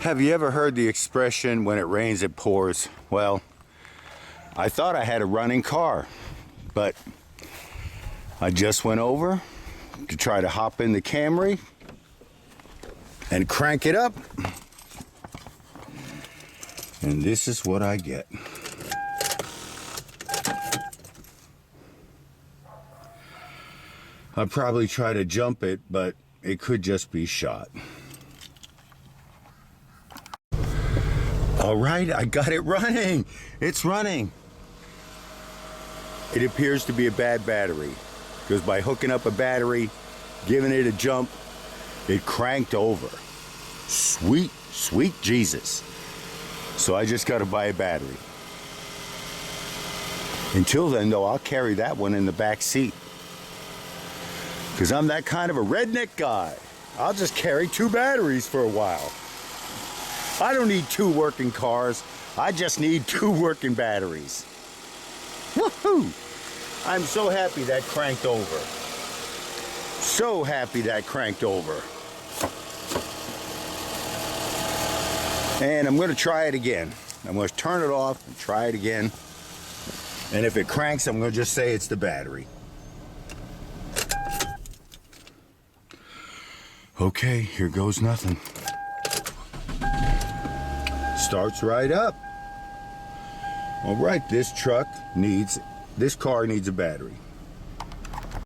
Have you ever heard the expression, when it rains, it pours? Well, I thought I had a running car, but I just went over to try to hop in the Camry and crank it up. And this is what I get. I'd probably try to jump it, but it could just be shot. All right, I got it running. It's running. It appears to be a bad battery, because by hooking up a battery, giving it a jump, it cranked over. Sweet, sweet Jesus. So I just got to buy a battery. Until then, though, I'll carry that one in the back seat, because I'm that kind of a redneck guy. I'll just carry 2 batteries for a while. I don't need 2 working cars. I just need 2 working batteries. Woohoo! I'm so happy that cranked over. So happy that cranked over. And I'm going to try it again. I'm going to turn it off and try it again. And if it cranks, I'm going to just say it's the battery. Okay, here goes nothing. Starts right up. All right, this car needs a battery.